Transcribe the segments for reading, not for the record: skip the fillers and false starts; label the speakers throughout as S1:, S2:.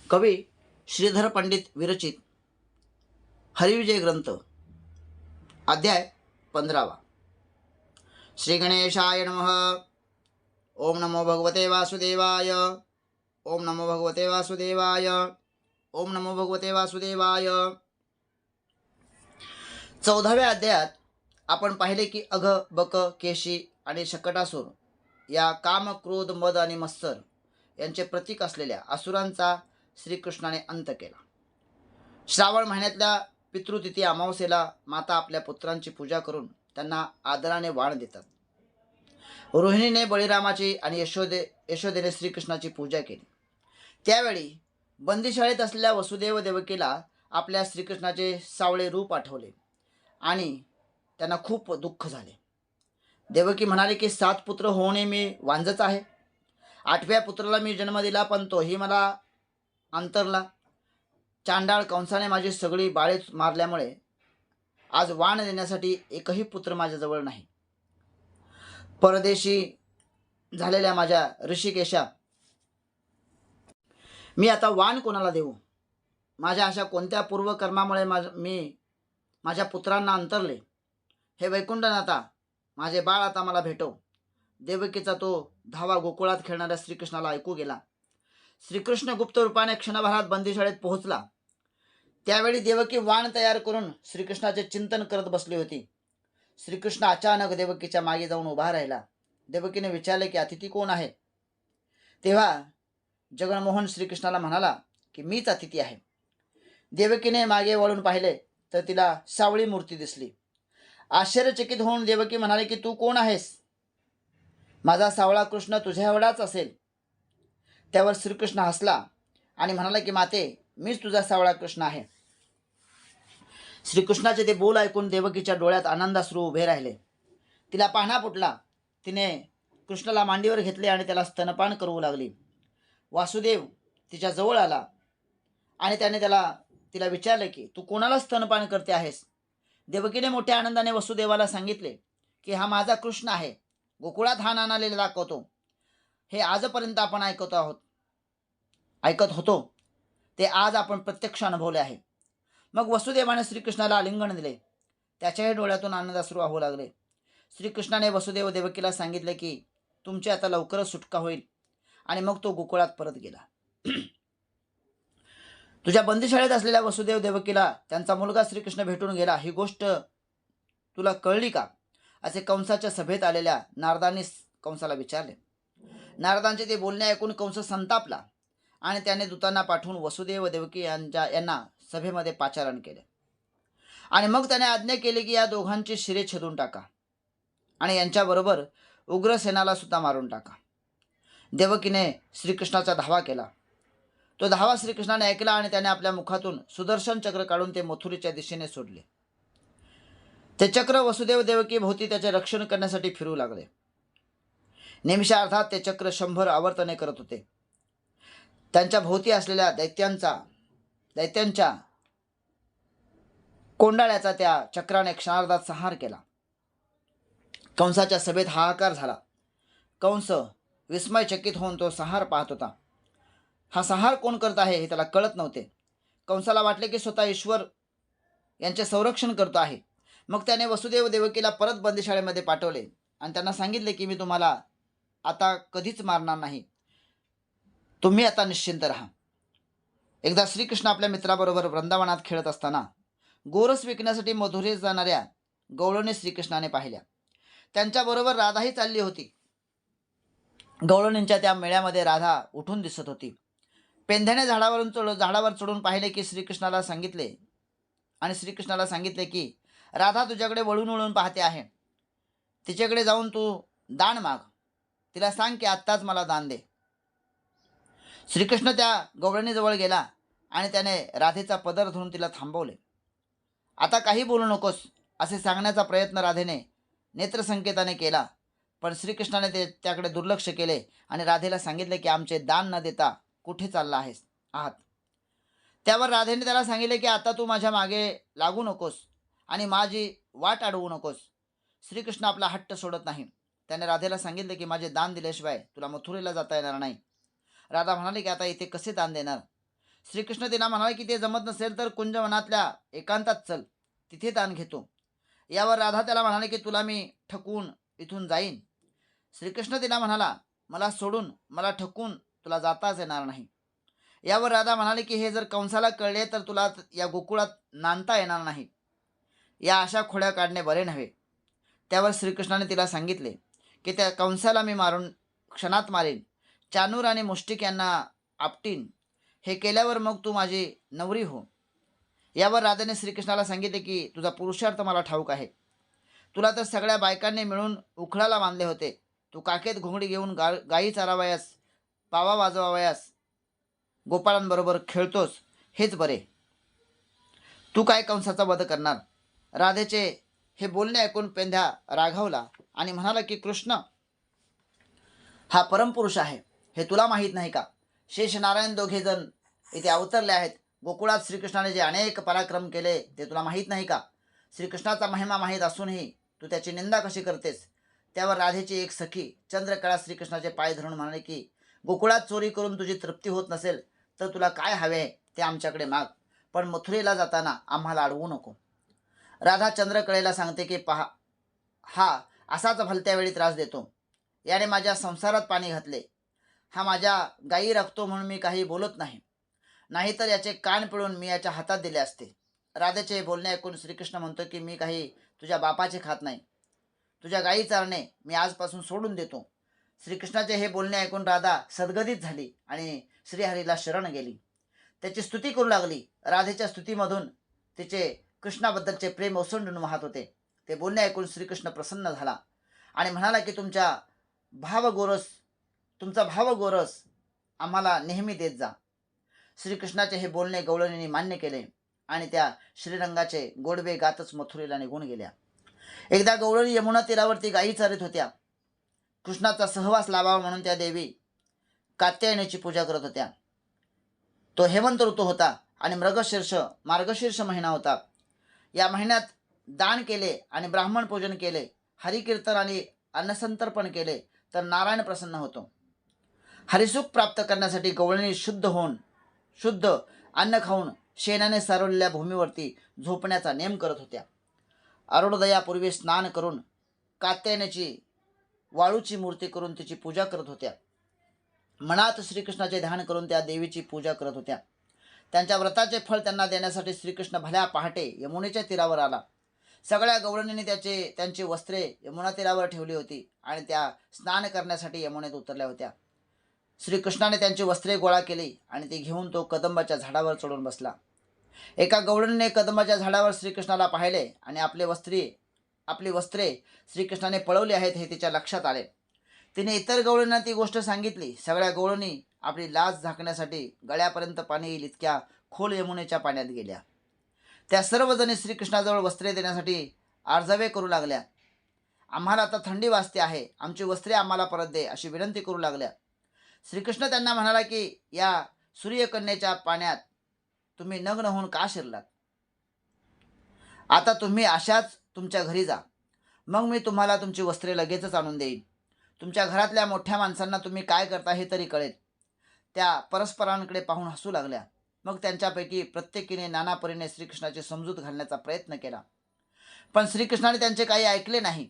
S1: कवी श्रीधर पंडित विरचित हरिविजय ग्रंथ अध्याय 15वा। श्री गणेशाय नमः। ओम नमो भगवते वासुदेवाय। ओम नमो भगवते वासुदेवाय। ओम नमो भगवते वासुदेवाय। 14व्या अध्यायात आपण पाहिले की अघ, बक, केशी आणि शकटासूर या काम, क्रोध, मद आणि मत्सर यांचे प्रतीक असलेल्या असुरांचा श्रीकृष्णाने अंत केला। श्रावण महिन्यातल्या पितृतिथी अमावस्येला माता आपल्या पुत्रांची पूजा करून त्यांना आदराने वाण देतात। रोहिणीने बळीरामाची आणि यशोदेने श्रीकृष्णाची पूजा केली। त्यावेळी बंदीशाळेत असलेल्या वसुदेव देवकीला आपल्या श्रीकृष्णाचे सावळे रूप आठवले आणि त्यांना खूप दुःख झाले। देवकी म्हणाले की 7 पुत्र होणे मी वांझच आहे। 8व्या पुत्राला मी जन्म दिला, पण तोही मला अंतरला। चांडाळ कंसाने माझी सगळी बाळे मारल्यामुळे आज वाण देण्यासाठी एकही पुत्र माझ्याजवळ नाही। परदेशी झालेल्या माझ्या ऋषिकेशा, मी आता वाण कोणाला देऊ? माझ्या अशा कोणत्या पूर्वकर्मामुळे मी माझ्या पुत्रांना अंतरले? हे वैकुंठनाथा, माझे बाळ आता मला भेटो। देवकीचा तो धावा गोकुळात खेळणाऱ्या श्रीकृष्णाला ऐकू गेला। श्रीकृष्ण गुप्त रूपाने क्षणभरात बंदीशाळेत पोहोचला। त्यावेळी देवकी वाण तयार करून श्रीकृष्णाचे चिंतन करत बसली होती। श्रीकृष्ण अचानक देवकीच्या मागे जाऊन उभा राहिला। देवकीने विचारले की अतिथी कोण आहे? तेव्हा जगनमोहन श्रीकृष्णाला म्हणाला की मीच अतिथी आहे। देवकीने मागे वळून पाहिले तर तिला सावळी मूर्ती दिसली। आश्चर्यचकित होऊन देवकी म्हणाले की तू कोण आहेस? माझा सावळा कृष्ण तुझ्या एवढाच असेल। त्यावर श्रीकृष्ण हसला आणि म्हणाला की माते, मीच तुझा सावळा कृष्ण आहे। श्रीकृष्णाचे ते बोल ऐकून देवकीच्या डोळ्यात आनंदाश्रू उभे राहिले। तिला पाहणा फुटला। तिने कृष्णाला मांडीवर घेतले आणि त्याला स्तनपान करू लागली। वासुदेव तिच्या जवळ आला आणि त्याने तिला विचारले की तू कोणाला स्तनपान करते आहेस? देवकीने मोठ्या आनंदाने वसुदेवाला सांगितले की हा माझा कृष्ण आहे। गोकुळात हा नानालेला दाखवतो। हे आजपर्यंत आपण ऐकत होतो ते आज आपण प्रत्यक्ष अनुभवले आहे। मग वसुदेवाने श्रीकृष्णाला आलिंगन दिले। त्याच्याही डोळ्यातून आनंदाश्रू वाहू लागले। श्रीकृष्णाने वसुदेव देवकीला सांगितले की तुमची आता लवकरच सुटका होईल आणि मग तो गोकुळात परत गेला। तुझ्या बंदीशाळेत असलेल्या वसुदेव देवकीला त्यांचा मुलगा श्रीकृष्ण भेटून गेला, ही गोष्ट तुला कळली का? असे कंसाच्या सभेत आलेल्या नारदांनी कंसाला विचारले। नारदांचे ते बोलणे ऐकून कंस संतापला आणि त्याने दूतांना पाठवून वसुदेव देवकी यांना सभेमध्ये पाचारण केले आणि मग त्याने आज्ञा केली की या दोघांची शिरे छेदून टाका आणि यांच्याबरोबर उग्रसेनाला सुद्धा मारून टाका। देवकीने श्रीकृष्णाचा धावा केला। तो धावा श्रीकृष्णाने ऐकला आणि त्याने आपल्या मुखातून सुदर्शन चक्र काढून ते मथुरेच्या दिशेने सोडले। ते चक्र वसुदेव देवकी भोवती त्याचे रक्षण करण्यासाठी फिरू लागले। निमिषा अर्थात ते चक्र 100 आवर्तने करत होते। त्यांच्या भोवती असलेल्या दैत्यांच्या कोंडाळ्याचा त्या चक्राने क्षणार्धात संहार केला। कंसाच्या सभेत हाहाकार झाला। कंस विस्मयचकित होऊन तो संहार पाहत होता। हा संहार कोण करत आहे हे त्याला कळत नव्हते। कंसाला वाटले की स्वतः ईश्वर यांचे संरक्षण करतो आहे। मग त्याने वसुदेव देवकीला परत बंदीशाळेमध्ये पाठवले आणि त्यांना सांगितले की मी तुम्हाला आता कधीच मारणार नाही। तुम्ही आता निश्चिंत राहा। एकदा श्रीकृष्ण आपल्या मित्राबरोबर वृंदावनात खेळत असताना गोरस विकण्यासाठी मथुरेस जाणाऱ्या गवळणी श्रीकृष्णाने पाहिल्या। त्यांच्याबरोबर राधाही चालली होती। गवळणींच्या त्या मेळ्यामध्ये राधा उठून दिसत होती। पेंध्याने झाडावर चढून पाहिले की श्रीकृष्णाला सांगितले की राधा तुझ्याकडे वळून वळून पाहते आहे। तिच्याकडे जाऊन तू दान माग। तिला सांग की आत्ताच मला दान दे। श्रीकृष्ण त्या गवळणीजवळ गेला आणि त्याने राधेचा पदर धरून तिला थांबवले। आता काही बोलू नकोस असे सांगण्याचा प्रयत्न राधेने नेत्रसंकेताने केला, पण श्रीकृष्णाने त्याकडे दुर्लक्ष केले आणि राधेला सांगितले की आमचे दान न देता कुठे चालला आहात? त्यावर राधेने त्याला सांगितले की आता तू माझ्या मागे लागू नकोस आणि माझी वाट अडवू नकोस। श्रीकृष्ण आपला हट्ट सोडत नाही। त्याने राधेला सांगितले की माझे दान दिल्याशिवाय तुला मथुरेला जाता येणार नाही। राधा म्हणाली की आता इथे कसे दान देणार? श्रीकृष्ण तिला म्हणाले की ते जमत नसेल तर कुंजवनातल्या एकांतात चल, तिथे दान घेतो. यावर राधा त्याला म्हणाले की तुला मी ठकवून इथून जाईन. श्रीकृष्ण तिला म्हणाला, मला सोडून, मला ठकवून तुला जाताच येणार नाही. यावर राधा म्हणाले की हे जर कंसाला कळले तर तुला या गोकुळात नांदता येणार नाही. या अशा खोड्या काढणे बरे नव्हे. त्यावर श्रीकृष्णाने तिला सांगितले की त्या कंसाला मी मारून क्षणात मारेन, चानूर आणि मुष्टिक यांना आपटीन. हे केल्यावर मग तू माझी नवरी हो. यावर राधाने श्रीकृष्णाला सांगितले की तुझा पुरुषार्थ मला ठाऊक आहे. तुला तर सगळ्या बायकांनी मिळून उखळाला बांधले होते. तू काखेत घोंगडी घेऊन गायी चारावयास, पावा वाजवावयास गोपाळांबरोबर खेळतोस, हेच बरे. तू काय कंसाचा वध करणार? राधेचे हे बोलणे ऐकून पेंध्या राघवला आणि म्हणाला की कृष्ण हा परमपुरुष आहे, हे तुला माहीत नाही का? शेष नारायण दोघे जण इथे अवतरले आहेत. गोकुळात श्रीकृष्णाने जे अनेक पराक्रम केले ते तुला माहीत नाही का? श्रीकृष्णाचा महिमा माहीत असूनही तू त्याची निंदा कशी करतेस? त्यावर राधेची एक सखी चंद्रकळा श्रीकृष्णाचे पाय धरून म्हणाले की गोकुळात चोरी करून तुझी तृप्ती होत नसेल तर तुला काय हवे ते आमच्याकडे माग, पण मथुरेला जाताना आम्हाला अडवू नको. राधा चंद्रकळेला सांगते की पहा, हा असाच भलत्या वेळी त्रास देतो. याने माझ्या संसारात पाणी घातले. हा माझ्या गायी राखतो म्हणून मी काही बोलत नाही, नाहीतर याचे कान पिळून मी याच्या हातात दिले असते. राधेचे बोलणे ऐकून श्रीकृष्ण म्हणतो की मी काही तुझ्या बापाचे खात नाही. तुझ्या गायी चारणे मी आजपासून सोडून देतो. श्रीकृष्णाचे हे बोलणे ऐकून राधा सद्गदित झाली आणि श्रीहरीला शरण गेली. त्याची स्तुती करू लागली. राधेच्या स्तुतीमधून तिचे कृष्णाबद्दलचे प्रेम ओसंडून वाहत होते. ते बोलणे ऐकून श्रीकृष्ण प्रसन्न झाला आणि म्हणाला की तुमचा भावगोरस आम्हाला नेहमी देत जा. श्रीकृष्णाचे हे बोलणे गवळणीने मान्य केले आणि त्या श्रीरंगाचे गोडवे गातच मथुरेला निघून गेल्या. एकदा गवळणी यमुना तीरावरती गायी चारित होत्या. कृष्णाचा सहवास लाभावा म्हणून त्या देवी कात्यायनीची पूजा करत होत्या. तो हेमंत ऋतू होता आणि मार्गशीर्ष महिना होता. या महिन्यात दान केले आणि ब्राह्मण पूजन केले, हरिकीर्तन आणि अन्नसंतर्पण केले तर नारायण प्रसन्न होतो. हरिसुख प्राप्त करण्यासाठी गवळणी शुद्ध अन्न खाऊन शेणाने सारवलेल्या भूमीवरती झोपण्याचा नेम करत होत्या. अरुणोदयापूर्वी स्नान करून कात्यायनीची वाळूची मूर्ती करून तिची पूजा करत होत्या. मनात श्रीकृष्णाचे ध्यान करून त्या देवीची पूजा करत होत्या. त्यांच्या व्रताचे फळ त्यांना देण्यासाठी श्रीकृष्ण भल्या पहाटे यमुनेच्या तीरावर आला. सगळ्या गवळणींनी त्यांची वस्त्रे यमुना तीरावर ठेवली होती आणि त्या स्नान करण्यासाठी यमुनेत उतरल्या होत्या. श्रीकृष्णाने त्यांची वस्त्रे गोळा केली आणि ती घेऊन तो कदंबाच्या झाडावर चढून बसला. एका गवळणीने कदंबाच्या झाडावर श्रीकृष्णाला पाहिले आणि आपली वस्त्रे श्रीकृष्णाने पळवली आहेत हे तिच्या लक्षात आले. तिने इतर गवळणींना ती गोष्ट सांगितली. सगळ्या गवळणी आपली लाज झाकण्यासाठी गळ्यापर्यंत पाणी येईल इतक्या खोल यमुनेच्या पाण्यात गेल्या. त्या सर्वजणी श्रीकृष्णाजवळ वस्त्रे देण्यासाठी आर्जवे करू लागल्या. आम्हाला आता थंडी वाजते आहे, आमची वस्त्रे आम्हाला परत दे, अशी विनंती करू लागल्या. श्रीकृष्ण त्यांना म्हणाला की या सूर्यकन्येच्या पाण्यात तुम्ही नग्न होऊन का शिरलात? आता तुम्ही अशाच तुमच्या घरी जा, मग मी तुम्हाला तुमची वस्त्रे लगेचच आणून देईन. तुमच्या घरातल्या मोठ्या माणसांना तुम्ही काय करता हे तरी कळेल. त्या परस्परांकडे पाहून हसू लागल्या. मग त्यांच्यापैकी प्रत्येकीने नाना परीने श्रीकृष्णाची समजूत घालण्याचा प्रयत्न केला, पण श्रीकृष्णाने त्यांचे काही ऐकले नाही.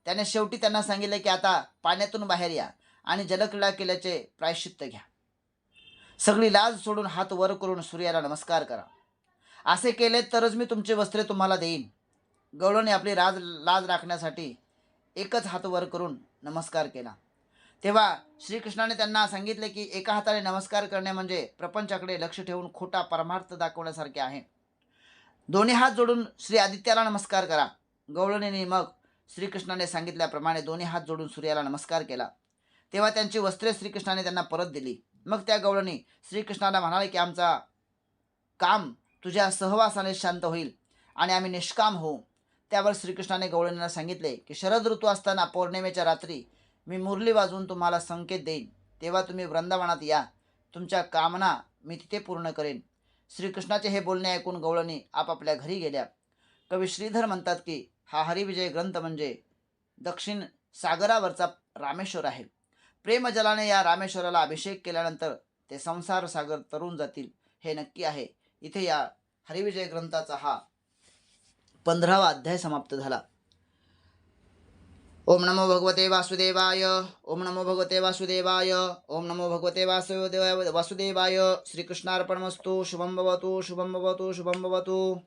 S1: त्याने शेवटी त्यांना सांगितले की आता पाण्यातून बाहेर या आणि जलक्रीडा केल्याचे प्रायश्चित्त घ्या. सगळी लाज सोडून हात वर करून सूर्याला नमस्कार करा. असे केले तरच मी तुमचे वस्त्रे तुम्हाला देईन. गवळणी आपली लाज राखण्यासाठी एकच हात वर करून नमस्कार केला. तेव्हा श्रीकृष्णाने त्यांना सांगितले की एका हाताने नमस्कार करणे म्हणजे प्रपंचाकडे लक्ष ठेवून खोटा परमार्थ दाखवण्यासारखे आहे. दोन्ही हात जोडून श्री आदित्याला नमस्कार करा. गवळणीने मग श्रीकृष्णाने सांगितल्याप्रमाणे दोन्ही हात जोडून सूर्याला नमस्कार केला. तेव्हा त्यांची वस्त्रे श्रीकृष्णाने त्यांना परत दिली. मग त्या गवळणी श्रीकृष्णाला म्हणाले की आमचा काम तुझ्या सहवासाने शांत होईल आणि आम्ही निष्काम होऊ. त्यावर श्रीकृष्णाने गवळणींना सांगितले की शरद ऋतू असताना पौर्णिमेच्या रात्री मी मुरली वाजवून तुम्हाला संकेत देईन, तेव्हा तुम्ही वृंदावनात या. तुमच्या कामना मी तिथे पूर्ण करेन. श्रीकृष्णाचे हे बोलणे ऐकून गवळणी आपापल्या घरी गेल्या. कवी श्रीधर म्हणतात की हा हरिविजय ग्रंथ म्हणजे दक्षिण सागरावरचा रामेश्वर आहे. प्रेमजलाने या रामेश्वराला अभिषेक केल्यानंतर ते संसार सागर तरून जातील हे नक्की आहे. इथे या हरिविजय ग्रंथाचा हा 15वा अध्याय समाप्त झाला. ओम नमो भगवते वासुदेवाय. ओम नमो भगवते वासुदेवाय. ओम नमो भगवते वासुदेवाय. श्रीकृष्णार्पणमस्तु. शुभम भवतु, शुभम भवतु, शुभम भवतु.